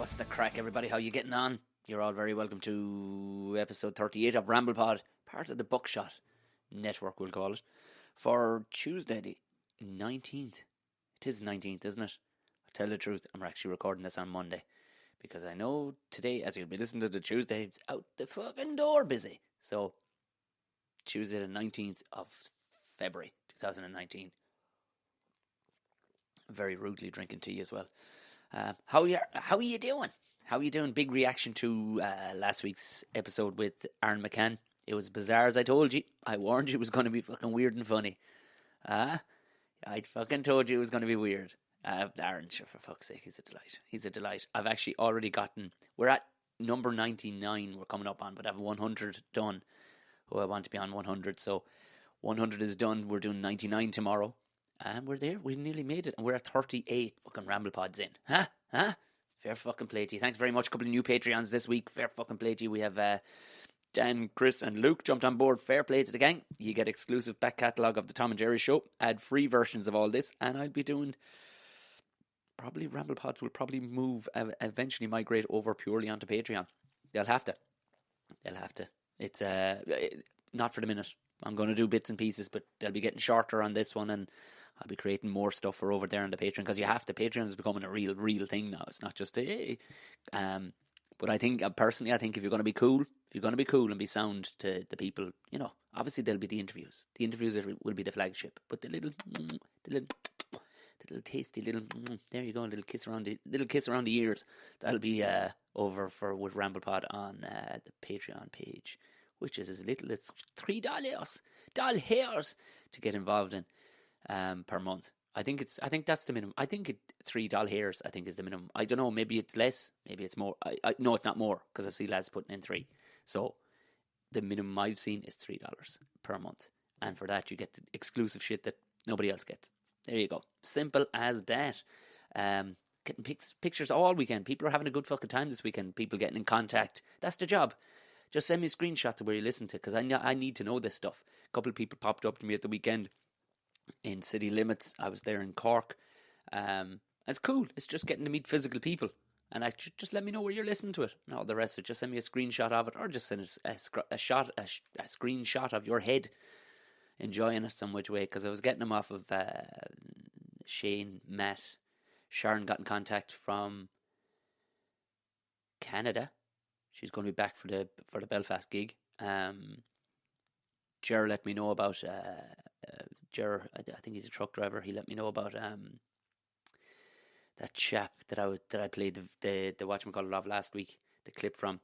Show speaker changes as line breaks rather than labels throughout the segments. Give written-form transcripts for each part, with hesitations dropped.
what's the crack, everybody? How you getting on? You're all very welcome to episode 38 of Ramble Pod, part of the Buckshot Network, we'll call it, for Tuesday the 19th. It is 19th, isn't it? I'll tell the truth, I'm actually recording this on Monday, because I know today, as you'll be listening to the Tuesday, it's out the fucking door busy. So, Tuesday the 19th of February 2019. Very rudely drinking tea as well. How are you doing? How are you doing? Big reaction to last week's episode with Aaron McCann. It was bizarre, as I told you. I warned you it was going to be fucking weird and funny. I fucking told you it was going to be weird. Aaron, sure, for fuck's sake, he's a delight. He's a delight. I've actually already we're at number 99 we're coming up on, but I have 100 done. Oh, I want to be on 100, so 100 is done. We're doing 99 tomorrow. And we're there. We nearly made it. And we're at 38 fucking Ramble Pods in. Huh? Fair fucking play to you. Thanks very much. A couple of new Patreons this week. Fair fucking play to you. We have Dan, Chris and Luke jumped on board. Fair play to the gang. You get exclusive back catalogue of the Tom and Jerry show. Ad-free versions of all this. And I'll be doing... Probably Ramble Pods will probably move, eventually migrate over purely onto Patreon. They'll have to. It's not for the minute. I'm going to do bits and pieces, but they'll be getting shorter on this one, and I'll be creating more stuff for over there on the Patreon, because you have to. Patreon is becoming a real thing now. It's not just hey. But I think, personally, if you're going to be cool, and be sound to the people, you know, obviously there'll be the interviews. The interviews will be the flagship, but the little tasty little, there you go, a little kiss around the ears. That'll be over with Ramble Pod on the Patreon page, which is as little as $3 to get involved in per month. I think that's the minimum. I think $3 I think is the minimum. I don't know, maybe it's less, maybe it's more. I no, it's not more, because I see lads putting in $3. So the minimum I've seen is $3 per month, and for that you get the exclusive shit that nobody else gets. There you go. Simple as that. Getting pictures all weekend. People are having a good fucking time this weekend. People getting in contact. That's the job. Just send me screenshots of where you listen to, because I need to know this stuff. A couple of people popped up to me at the weekend in city limits. I was there in Cork. It's cool. It's just getting to meet physical people. And just let me know where you're listening to it. And all the rest of it, just send me a screenshot of it, or just send a screenshot of your head enjoying it some which way, because I was getting them off of Shane, Matt, Sharon got in contact from Canada. She's going to be back for the Belfast gig. Ger let me know about Ger. I think he's a truck driver. He let me know about that chap that I played the whatchamacallit of last week, the clip from.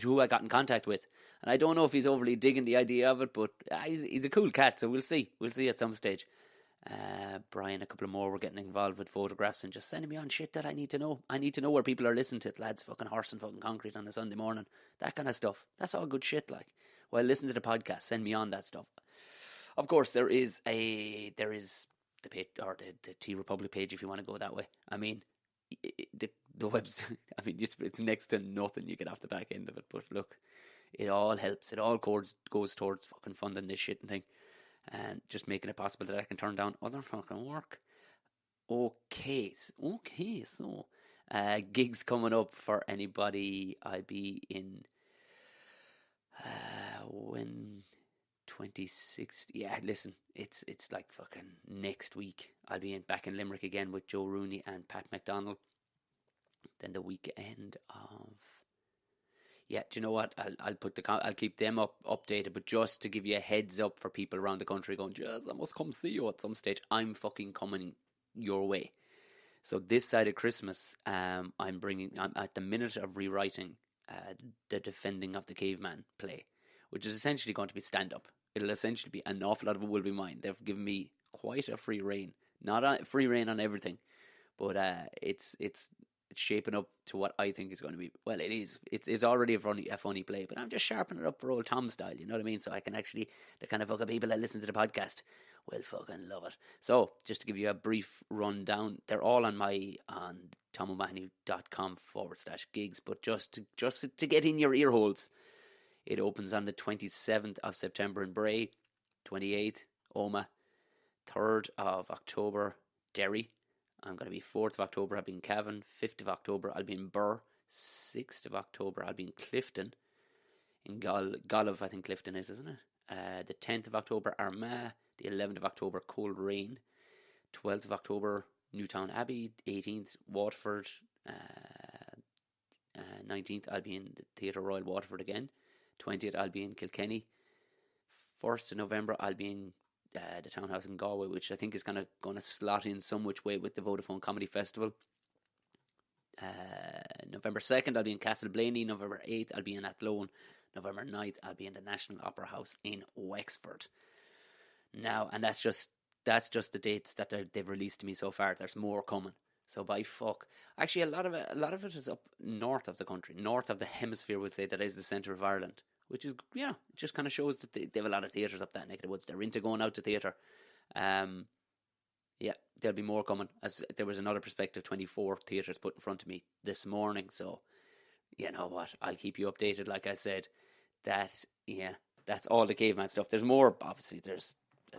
Who I got in contact with, and I don't know if he's overly digging the idea of it, but he's a cool cat, so we'll see at some stage. Brian, a couple of more were getting involved with photographs and just sending me on shit that I need to know. I need to know where people are listening to it, lads. Fucking horse and fucking concrete on a Sunday morning, that kind of stuff. That's all good shit. Like, well, listen to the podcast, send me on that stuff. Of course, there is the page, or the T Republic page, if you want to go that way. I mean, the website, I mean, it's next to nothing you get off the back end of it, but look, it all helps. It all goes towards fucking funding this shit and thing, and just making it possible that I can turn down other fucking work. Okay, so gigs coming up for anybody. I'll be in when 26th. Yeah, listen, it's like fucking next week. I'll be back in Limerick again with Joe Rooney and Pat McDonald. Then the weekend of, do you know what? I'll keep them updated. But just to give you a heads up for people around the country going, "Yes, I must come see you at some stage." I'm fucking coming your way. So this side of Christmas, I'm at the minute of rewriting the Defending of the Caveman play, which is essentially going to be stand up. It'll essentially be an awful lot of it will be mine. They've given me quite a free rein, not a free rein on everything, but it's shaping up to what I think is going to be. Well, it is. It's already a funny play, but I'm just sharpening it up for old Tom style. You know what I mean? So I can actually, the kind of fucking people that listen to the podcast will fucking love it. So just to give you a brief rundown, they're all on tomomahney.com/gigs. But just to get in your ear holes, it opens on the 27th of September in Bray, 28th Omagh, 3rd of October Derry, I'm going to be 4th of October, I'll be in Cavan. 5th of October, I'll be in Burr. 6th of October, I'll be in Clifton. In Golliv, I think Clifton is, isn't it? The 10th of October, Armagh. The 11th of October, Coleraine. 12th of October, Newtown Abbey. 18th, Waterford. 19th, I'll be in the Theatre Royal Waterford again. 20th, I'll be in Kilkenny. 1st of November, I'll be in the Townhouse in Galway, which I think is going to slot in some which way with the Vodafone Comedy Festival. November 2nd, I'll be in Castleblaney. November 8th, I'll be in Athlone. November 9th, I'll be in the National Opera House in Wexford. Now, and that's just the dates that they've released to me so far. There's more coming. So by fuck, actually, a lot of it is up north of the country, north of the hemisphere. Would say that is the centre of Ireland, which is it just kind of shows that they have a lot of theatres up that neck of the woods. They're into going out to theatre. Yeah, there'll be more coming. As there was another Perspective 24 theatres put in front of me this morning. So you know what, I'll keep you updated. Like I said, that's all the Caveman stuff. There's more, obviously. There's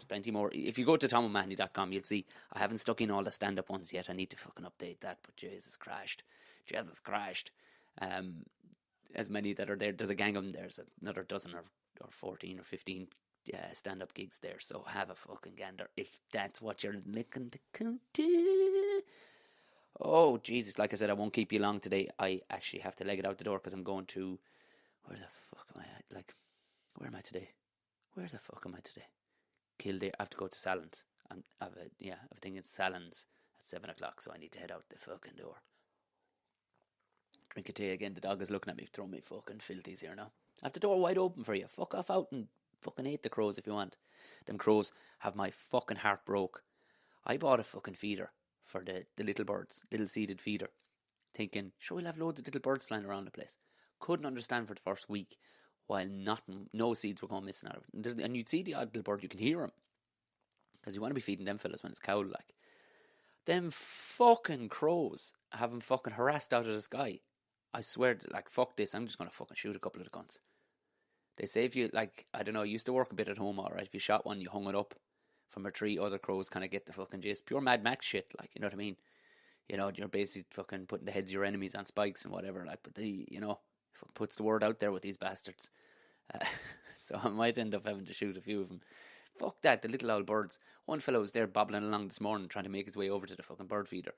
plenty more. If you go to TomO'Mahony.com, you'll see I haven't stuck in all the stand-up ones yet. I need to fucking update that, but Jesus Christ. As many that are there, there's a gang of them. There's another dozen or 14 or 15 stand-up gigs there, so have a fucking gander if that's what you're looking to come to. Oh, Jesus, like I said, I won't keep you long today. I actually have to leg it out the door because I'm going to... Where the fuck am I? Where am I today? Where the fuck am I today? Kildare. I have to go to Salons. I have a thing in Salons at 7 o'clock, so I need to head out the fucking door. Drink a tea again. The dog is looking at me, throwing me fucking filthies here now. I have the door wide open for you. Fuck off out and fucking eat the crows if you want. Them crows have my fucking heart broke. I bought a fucking feeder for the little birds, little seeded feeder, thinking, sure, we'll have loads of little birds flying around the place. Couldn't understand for the first week while no seeds were going missing out of it. And you'd see the odd little bird, you can hear them, because you want to be feeding them fellas when it's cold like. Them fucking crows have them fucking harassed out of the sky. I swear, fuck this, I'm just going to fucking shoot a couple of the guns. They say if you, I don't know, I used to work a bit at home, alright, if you shot one, you hung it up from a tree, other crows kind of get the fucking gist. Pure Mad Max shit, you know what I mean? You know, you're basically fucking putting the heads of your enemies on spikes and whatever, but they, fucking puts the word out there with these bastards. So I might end up having to shoot a few of them. Fuck that, the little old birds. One fellow was there bobbling along this morning trying to make his way over to the fucking bird feeder.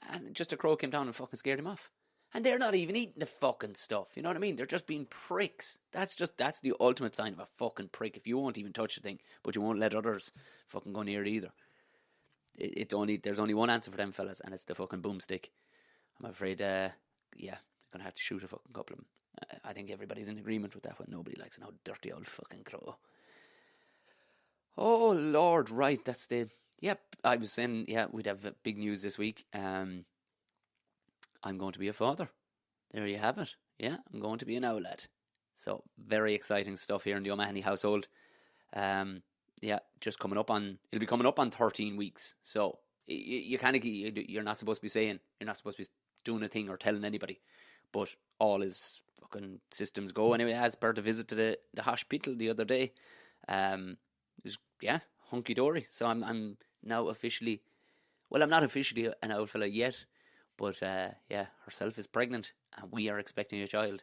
And just a crow came down and fucking scared him off. And they're not even eating the fucking stuff, you know what I mean? They're just being pricks. That's the ultimate sign of a fucking prick. If you won't even touch the thing, but you won't let others fucking go near it either. There's only one answer for them fellas, and it's the fucking boomstick. I'm afraid, they're going to have to shoot a fucking couple of them. I think everybody's in agreement with that one. Nobody likes an old dirty old fucking crow. Oh, Lord, right, that's the... Yep, I was saying, we'd have big news this week. I'm going to be a father. There you have it. Yeah, I'm going to be an lad. So, very exciting stuff here in the O'Mahony household. Just coming up on... It'll be coming up on 13 weeks. So, you're not supposed to be saying... You're not supposed to be doing a thing or telling anybody. But all his fucking systems go. Anyway, as per the visit to the hospital the other day, it was, hunky-dory. So, I'm now officially... Well, I'm not officially an old fella yet. But, herself is pregnant, and we are expecting a child.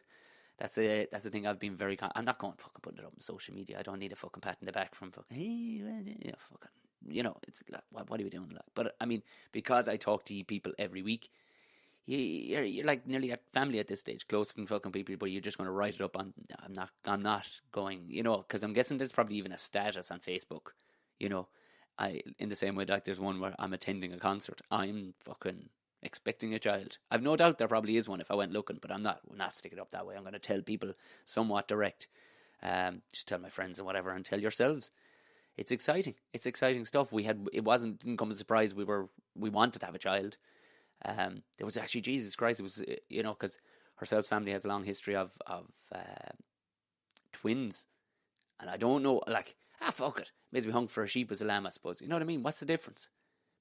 That's the thing I've been very... I'm not going fucking putting it up on social media. I don't need a fucking pat in the back from fucking... Hey, fucking... it's like, what are we doing? But, I mean, because I talk to people every week, you're like nearly at family at this stage, closer than fucking people, but you're just going to write it up on... I'm not going... because I'm guessing there's probably even a status on Facebook, in the same way like there's one where I'm attending a concert. I'm fucking... expecting a child. I've no doubt there probably is one if I went looking, but I'm not sticking it up that way. I'm going to tell people somewhat direct. Just tell my friends and whatever, and tell yourselves. It's exciting. It's exciting stuff. Didn't come as a surprise. We wanted to have a child. There was actually, Jesus Christ, it was, because herself's family has a long history of twins. And I don't know, fuck it. May as well hung for a sheep as a lamb, I suppose. You know what I mean? What's the difference?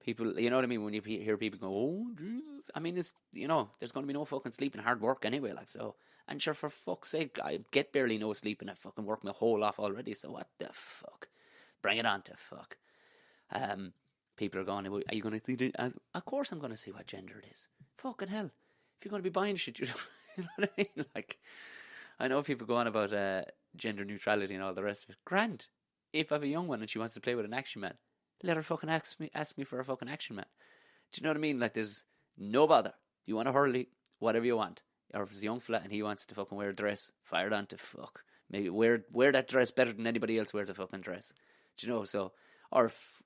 People, you know what I mean? When you hear people go, oh, Jesus. I mean, it's, there's going to be no fucking sleep and hard work anyway, so. And sure, for fuck's sake, I get barely no sleep and I fucking work my whole off already, so what the fuck? Bring it on to fuck. people are going, are you going to see it? Of course I'm going to see what gender it is. Fucking hell. If you're going to be buying shit, you know what I mean? Like, I know people go on about gender neutrality and all the rest of it. Grand. If I have a young one and she wants to play with an action man, let her fucking ask me for a fucking action man. Do you know what I mean? Like, there's no bother. You want a hurley, whatever you want. Or if it's a young fella and he wants to fucking wear a dress, fire it on to fuck. Maybe wear that dress better than anybody else wears a fucking dress. Do you know? So, or if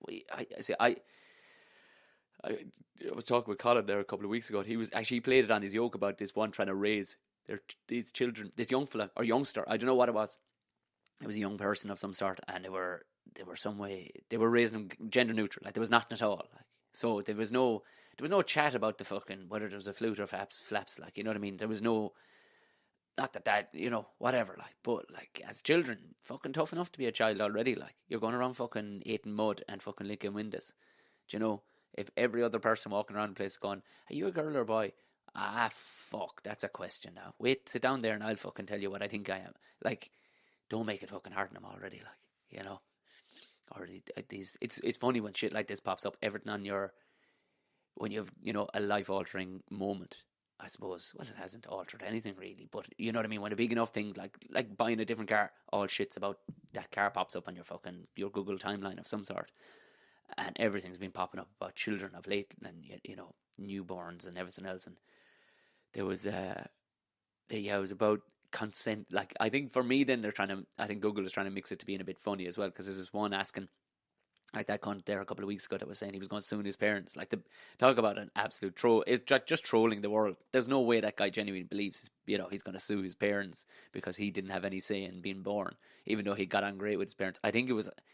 I was talking with Colin there a couple of weeks ago. He played it on his yoke about this one trying to raise these children, this young fella or youngster. I don't know what it was. It was a young person of some sort, and they were raising them gender neutral. Like, there was nothing at all. Like, so there was no chat about the fucking whether there was a flute or flaps. Like, you know what I mean? There was no. Not that, you know, whatever, like, but, like, as children, fucking tough enough to be a child already, like, you're going around fucking eating mud and fucking licking windows. Do you know, if every other person walking around the place is going, are you a girl or a boy? Ah, fuck, that's a question now. Wait, sit down there and I'll fucking tell you what I think I am. Like, don't make it fucking hard on them already, like, you know. Or it's funny when shit like this pops up, everything on when you have, you know, a life-altering moment. I suppose, well, it hasn't altered anything really, but you know what I mean? When a big enough thing, like buying a different car, all shit's about that car pops up on your Google timeline of some sort, and everything's been popping up about children of late, and, you know, newborns and everything else. And there was, it was about consent. Like, I think for me then I think Google is trying to mix it to being a bit funny as well, because there's this one asking, like that cunt there a couple of weeks ago that was saying he was going to sue his parents. Like, talk about an absolute troll. It's just trolling the world. There's no way that guy genuinely believes, you know, he's going to sue his parents because he didn't have any say in being born, even though he got on great with his parents. I think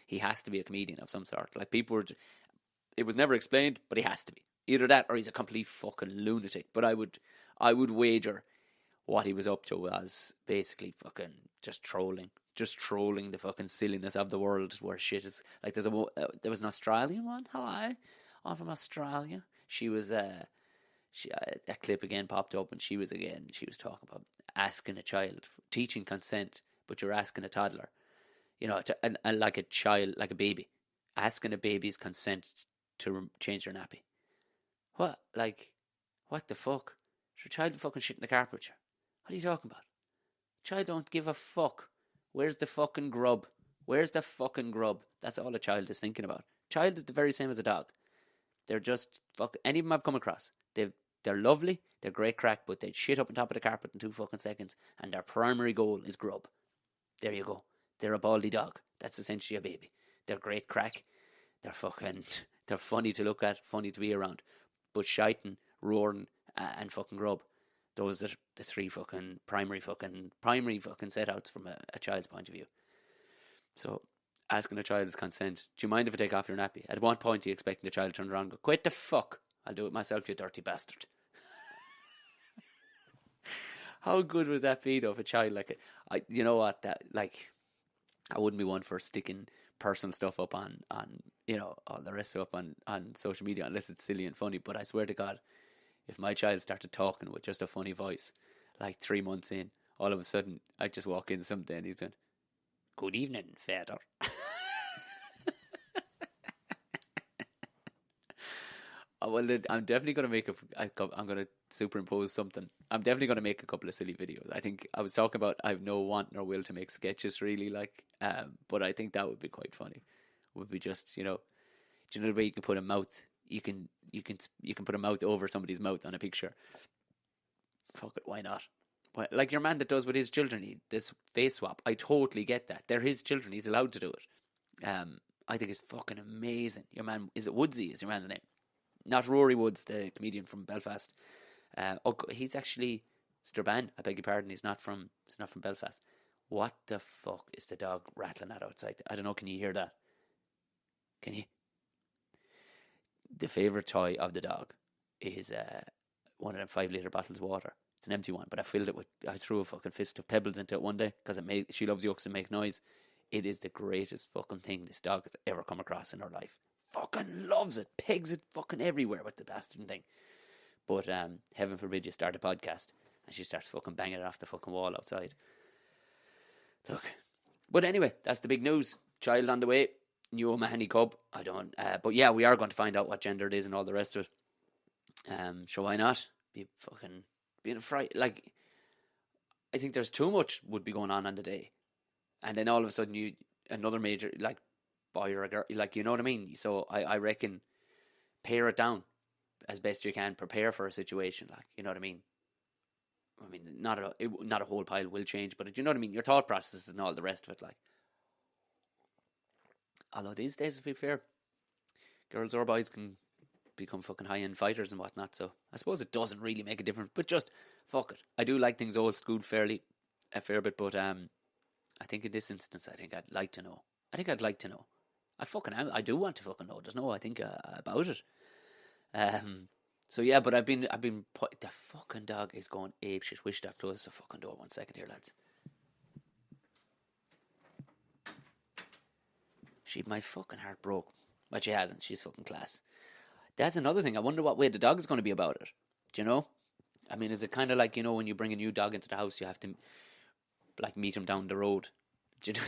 he has to be a comedian of some sort. Like, it was never explained, but he has to be. Either that or he's a complete fucking lunatic. But I would wager what he was up to was basically fucking just trolling the fucking silliness of the world, where shit is like. There was an Australian one. Hello, I'm from Australia. She was a clip again popped up, and she was talking about asking a child, teaching consent, but you're asking a toddler, you know, like a child, like a baby, asking a baby's consent to change their nappy. What? Like, what the fuck? Is your child fucking shit in the carpet with you? What are you talking about? Child don't give a fuck. Where's the fucking grub? Where's the fucking grub? That's all a child is thinking about. Child is the very same as a dog. They're just any of them I've come across. They're lovely. They're great crack, but they'd shit up on top of the carpet in 2 fucking seconds, and their primary goal is grub. There you go. They're a baldy dog. That's essentially a baby. They're great crack. They're funny to look at, funny to be around. But shiting, roaring, and fucking grub. Those are the 3 fucking primary fucking setouts from a child's point of view. So, asking a child's consent. Do you mind if I take off your nappy? At one point, you expecting the child to turn around and go, quit the fuck. I'll do it myself, you dirty bastard. How good would that be, though, if a child you know what, I wouldn't be one for sticking personal stuff up on you know, all the rest of up on social media, unless it's silly and funny. But I swear to God, if my child started talking with just a funny voice, like 3 months in, all of a sudden, I'd just walk in someday and he's going, good evening, Father. Well, I'm definitely going to make I'm going to superimpose something. I'm definitely going to make a couple of silly videos. I think I was talking about I've no want nor will to make sketches really, but I think that would be quite funny. Would be just, you know, do you know the way you can put a mouth? You can put a mouth over somebody's mouth on a picture. Fuck it, why not? Like your man that does with his children, this face swap. I totally get that. They're his children. He's allowed to do it. I think it's fucking amazing. Your man, is it Woodsy? Is your man's name? Not Rory Woods, the comedian from Belfast. He's actually Strabane. I beg your pardon. He's not from Belfast. What the fuck is the dog rattling at outside? I don't know. Can you hear that? Can you? The favourite toy of the dog is one of them 5-litre bottles of water. It's an empty one, but I threw a fucking fist of pebbles into it one day because she loves yolks and make noise. It is the greatest fucking thing this dog has ever come across in her life. Fucking loves it, pegs it fucking everywhere with the bastard thing. But heaven forbid you start a podcast and she starts fucking banging it off the fucking wall outside. Look, but anyway, that's the big news. Child on the way. new O'Mahony cub. I don't. But yeah, we are going to find out what gender it is and all the rest of it. So why not? Be fucking being a fright. Like, I think there's too much would be going on the day, and then all of a sudden another major like boy or a girl, like, you know what I mean. So I reckon pare it down as best you can. Prepare for a situation, like, you know what I mean. I mean, not a whole pile will change, but you know what I mean. Your thought processes and all the rest of it, like. Although these days, to be fair, girls or boys can become fucking high-end fighters and whatnot, so I suppose it doesn't really make a difference, but just, fuck it. I do like things old school a fair bit, but I think in this instance, I think I'd like to know. I do want to fucking know. There's no, I think, about it. So yeah, but I've been, the fucking dog is going apeshit. Wish that closed the fucking door 1 second here, lads. My fucking heart broke. But she hasn't. She's fucking class. That's another thing. I wonder what way the dog is going to be about it. Do you know? I mean, is it kind of like, you know, when you bring a new dog into the house, you have to, like, meet him down the road? Do you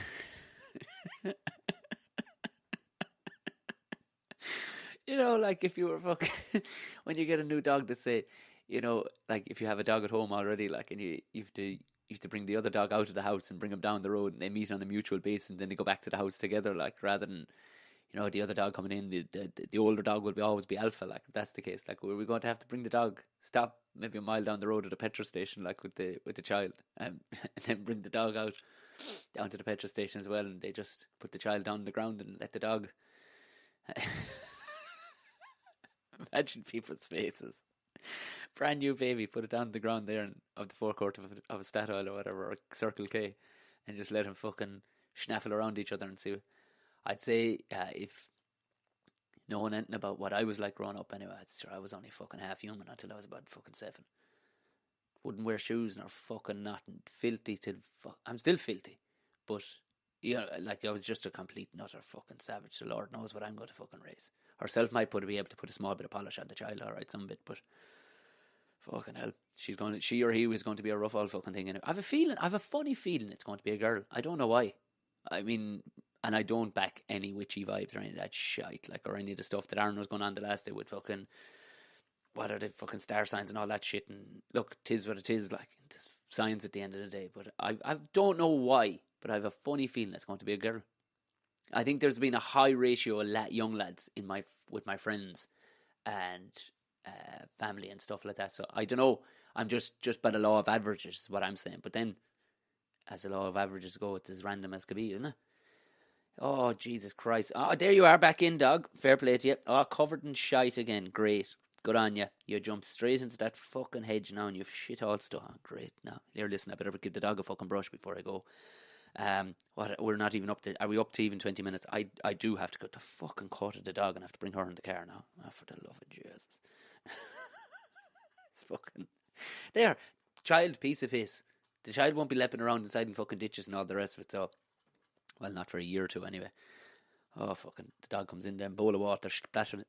know? You know, like, if you were fucking... when you get a new dog to say, you know, like, if you have a dog at home already, like, and you have to bring the other dog out of the house and bring him down the road, and they meet on a mutual basis, and then they go back to the house together, like, rather than, you know, the other dog coming in, the older dog will always be alpha, like, if that's the case. Like, were we going to have to bring the dog, stop maybe a mile down the road at a petrol station, like, with the child, and then bring the dog out down to the petrol station as well, and they just put the child down on the ground and let the dog... Imagine people's faces. Brand new baby, put it down on the ground there of the forecourt of a Statoil or whatever, or Circle K, and just let him fucking schnaffle around each other and see. I'd say if knowing anything about what I was like growing up anyway, I was only fucking half human until I was about fucking 7. Wouldn't wear shoes nor fucking nothing. Filthy till fuck. I'm still filthy, but you know, like, I was just a complete and utter fucking savage. The Lord knows what I'm going to fucking raise. Herself might be able to put a small bit of polish on the child, alright, some bit, but fucking hell, she or he was going to be a rough old fucking thing. I have a funny feeling it's going to be a girl. I don't know why. I mean, and I don't back any witchy vibes or any of that shite, like, or any of the stuff that Aaron was going on the last day with fucking, what are the fucking star signs and all that shit. And look, 'tis what it is, like, it's science at the end of the day. But I don't know why, but I have a funny feeling it's going to be a girl. I think there's been a high ratio of young lads with my friends and family and stuff like that. So I don't know. I'm just by the law of averages is what I'm saying. But then, as the law of averages go, it's as random as could be, isn't it? Oh, Jesus Christ. Oh, there you are, back in, dog. Fair play to you. Oh, covered in shite again. Great. Good on you. You jumped straight into that fucking hedge now and you've shit all stuff. Oh, great. Now, here, listen, I better give the dog a fucking brush before I go. We're not even up to... Are we up to even 20 minutes? I do have to go to fucking cut the dog and have to bring her in the car now. Oh, for the love of Jesus. It's fucking... There. Child, piece of piss. The child won't be leaping around inside in fucking ditches and all the rest of it, so... Well, not for a year or two anyway. Oh, fucking... The dog comes in, then bowl of water, splashing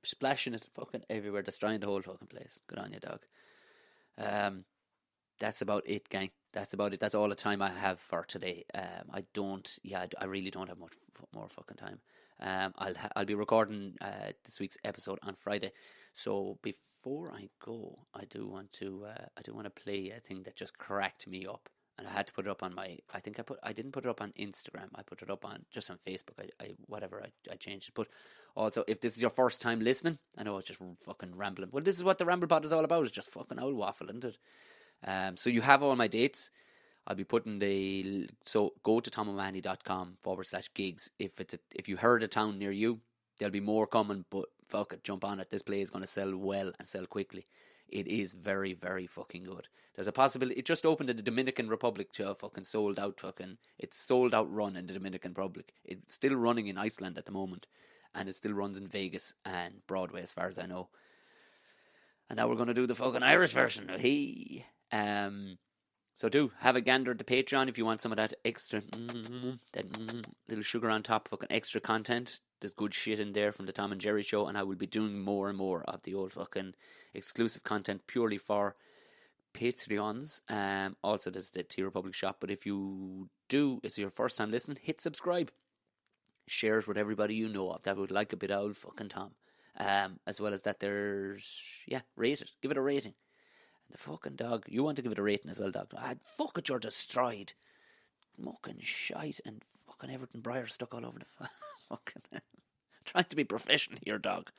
it fucking everywhere, destroying the whole fucking place. Good on you, dog. That's about it, gang. That's about it. That's all the time I have for today. I really don't have much more fucking time. I'll be recording this week's episode on Friday. So before I go, I do want to play a thing that just cracked me up, and I had to put it up on my. I didn't put it up on Instagram. I put it up on just on Facebook. I changed it. But also, if this is your first time listening, I know it's just fucking rambling. Well, this is what the Ramble Pod is all about. It's just fucking old waffle, isn't it? So you have all my dates. I'll be putting so go to tomomahony.com/gigs. If you heard a town near you, there'll be more coming, but fuck it, jump on it. This play is going to sell well and sell quickly. It is very, very fucking good. There's a possibility. It just opened in the Dominican Republic to a fucking sold out it's sold out run in the Dominican Republic. It's still running in Iceland at the moment, and it still runs in Vegas and Broadway as far as I know. And now we're going to do the fucking Irish version. Hey. So do have a gander at the Patreon if you want some of that extra, that little sugar on top, fucking extra content. There's good shit in there from the Tom and Jerry show, and I will be doing more and more of the old fucking exclusive content purely for Patreons. Also, there's the T Republic shop, but if you do, it's your first time listening, hit subscribe. share it with everybody you know of that would like a bit of old fucking Tom. As well as that, rate it. Give it a rating. And the fucking dog, you want to give it a rating as well, dog. Fuck it, you're destroyed. Fucking shite and fucking everything briar stuck all over the fucking. Trying to be professional here, dog.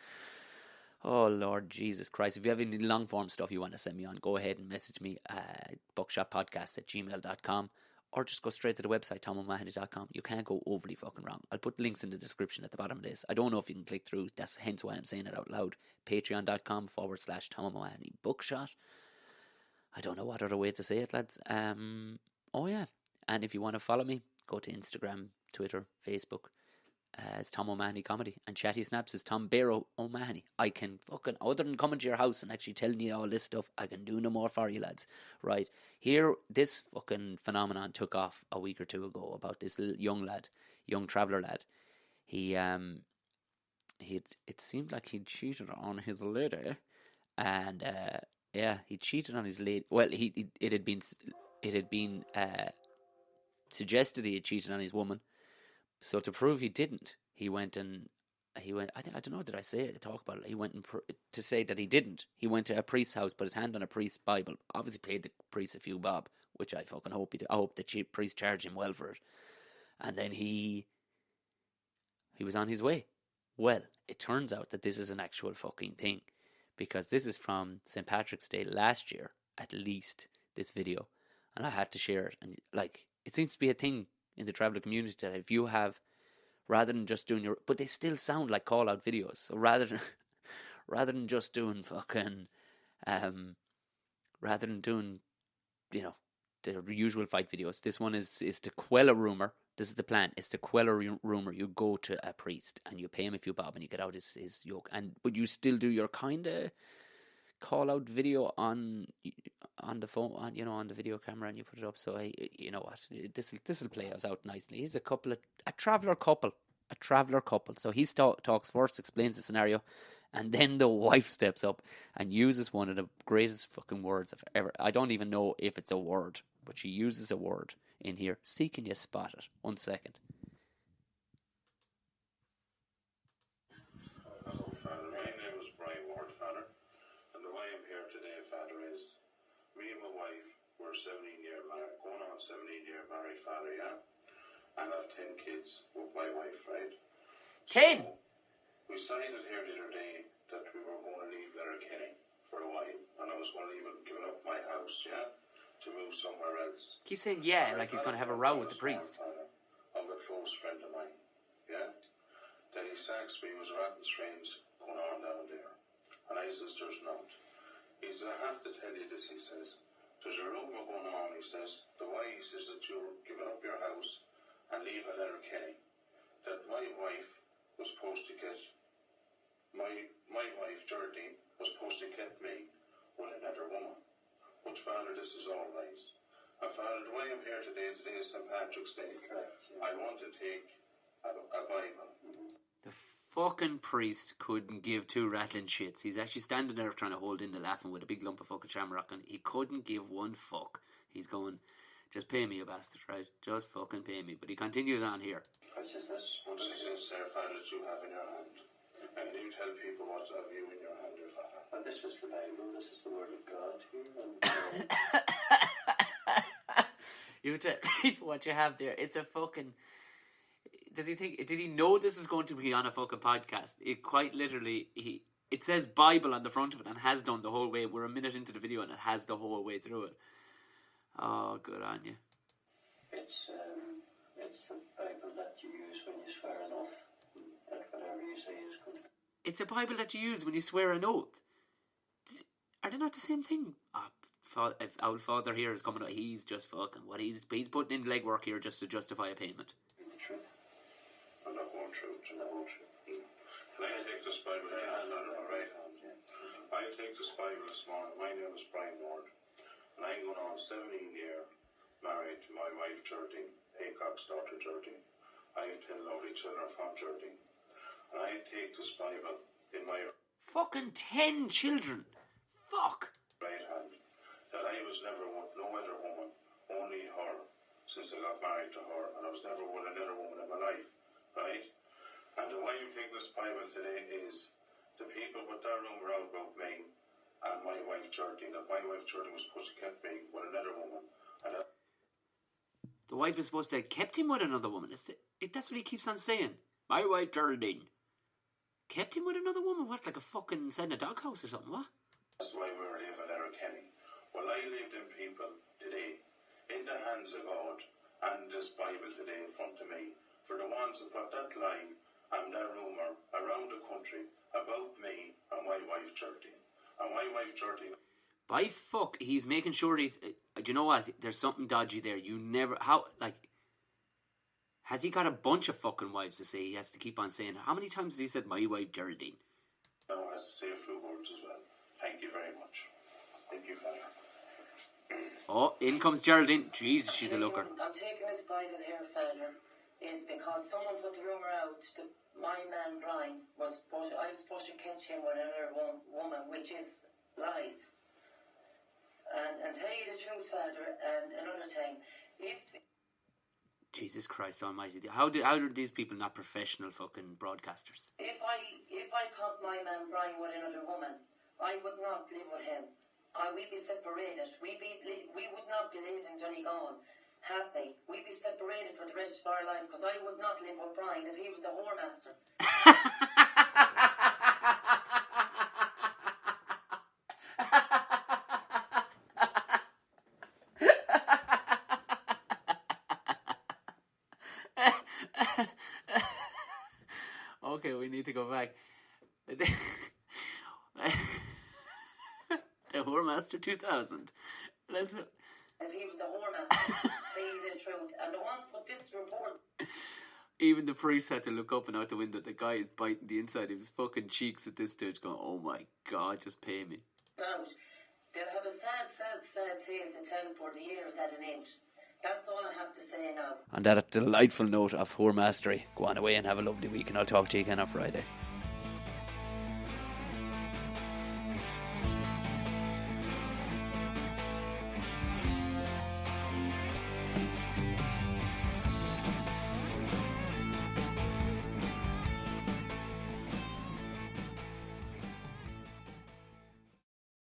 Oh, Lord Jesus Christ. If you have any long form stuff you want to send me on, go ahead and message me at buckshotpodcast@gmail.com or just go straight to the website, tomo'mahony.com. You can't go overly fucking wrong. I'll put links in the description at the bottom of this. I don't know if you can click through. That's hence why I'm saying it out loud. Patreon.com/Tom Buckshot. I don't know what other way to say it, lads. Oh, yeah. And if you want to follow me, go to Instagram, Twitter, Facebook. It's Tom O'Mahony Comedy, and Chatty Snaps is Tom Barrow O'Mahony. I can fucking, other than coming to your house and actually telling you all this stuff, I can do no more for you, lads. Right, here, this fucking phenomenon took off a week or two ago about this young traveller lad. It seemed like he'd cheated on his lady, and he cheated on his lady. Well, it had been suggested he had cheated on his woman. So to prove he didn't, he went. I don't know. Did I talk about it? He went to say that he didn't. He went to a priest's house, put his hand on a priest's Bible. Obviously, paid the priest a few bob, which I fucking hope he did. I hope the priest charged him well for it. And then he was on his way. Well, it turns out that this is an actual fucking thing, because this is from St. Patrick's Day last year, at least. This video, and I had to share it. And it seems to be a thing in the traveller community that if you have, rather than just doing but they still sound like call out videos. So rather than just doing fucking, rather than doing, the usual fight videos, this one is to quell a rumor. This is the plan. It's to quell a rumor. You go to a priest and you pay him a few bob and you get out his yoke, but you still do your kind of call out video on the phone, on the video camera, and you put it up. So you know what, this will play us out nicely. He's a traveller couple. So he talks first, explains the scenario, and then the wife steps up and uses one of the greatest fucking words I've ever. I don't even know if it's a word, but she uses a word in here. See, can you spot it? 1 second.
Me and my wife were 17-year married, going on 17-year married father, yeah? And I have 10 kids with my wife, right?
10?
So we decided here the other day that we were going to leave Letterkenny for a while, and I was going to leave and give up my house, yeah? To move somewhere else.
Keep saying like he's going to have a row with the priest.
Of a close friend of mine, yeah? Then he says me, was rotten strange going on down there. And I says, there's not. He says, I have to tell you this, he says. There's a rumour going on, he says. The way he says that you're giving up your house and leaving Letterkenny. That my wife was supposed to get, my wife, Geraldine, was supposed to get me with another woman. But Father, this is all lies. And Father, the way I'm here today is St. Patrick's Day. I want to take a Bible.
The fucking priest couldn't give two rattling shits. He's actually standing there trying to hold in the laughing with a big lump of fucking shamrock, and he couldn't give one fuck. He's going, just pay me, you bastard, right? Just fucking pay me. But he continues on here.
What's this, Father, that you have in your hand? And you tell people what have you in your hand, your Father? And this is the Bible, this is the Word of God here.
You tell people what you have there. It's a fucking... Did he know this is going to be on a fucking podcast? It quite literally, it says Bible on the front of it and has done the whole way. We're a minute into the video and it has the whole way through it. Oh, good on you.
It's the Bible that you use when you swear an oath. That whatever you say is good.
It's a Bible that you use when you swear an oath. Are they not the same thing? If our father here is coming out, he's just fucking what he's putting in legwork here just to justify a payment.
I'm not going through. Can I take this Bible in my right hand? Yeah. I take this Bible this morning. My name is Brian Ward, and I'm going on 17-year married to my wife Geraldine, Haycock's daughter Geraldine. I have 10 lovely children from Geraldine, and I take this Bible in my
fucking 10 children. Fuck.
Right hand. That I was never with no other woman, only her, since I got married to her, and I was never with another woman in my life. Right? And the way you take this Bible today is the people put their rumour out about me and my wife Geraldine, that my wife Geraldine was supposed to keep me with another woman. And
the wife is supposed to have kept him with another woman. That's what he keeps on saying. My wife Geraldine kept him with another woman. What, like a fucking send a doghouse or something? What?
That's why we were living there, Kenny. Well, I lived in people today, in the hands of God, and this Bible today in front of me, for the ones that put that lie and that rumour around the country about me and my wife Geraldine. And my wife Geraldine.
By fuck, he's making sure he's. Do you know what? There's something dodgy there. You never. How, like. Has he got a bunch of fucking wives to say? He has to keep on saying. How many times has he said, my wife Geraldine?
No, has to say a few words as well. Thank you very much. Thank you, fella.
Oh, in comes Geraldine. Jesus, she's a looker.
I'm taking this Bible here, fella, is because someone put the rumour out that my man Brian I was supposed to catch him with another woman, which is lies. And tell you the truth, Father, and another thing, if...
Jesus Christ Almighty! How are these people not professional fucking broadcasters?
If I caught my man Brian with another woman, I would not live with him. We'd be separated. We would not be living Donegal happy. We'd be separated for the rest of our life because I would not live with Brian if he was a whoremaster.
Okay, we need to go back. The Whoremaster 2000.
If he was a whoremaster, tell you the truth. And the ones put this report.
Even the priest had to look up and out the window. The guy is biting the inside of his fucking cheeks at this stage, going, "Oh my God, just pay me."
Out. They'll have a sad tale to tell for the years at an end. That's all I have to say now.
On that delightful note of whoremastery, go on away and have a lovely week, and I'll talk to you again on Friday.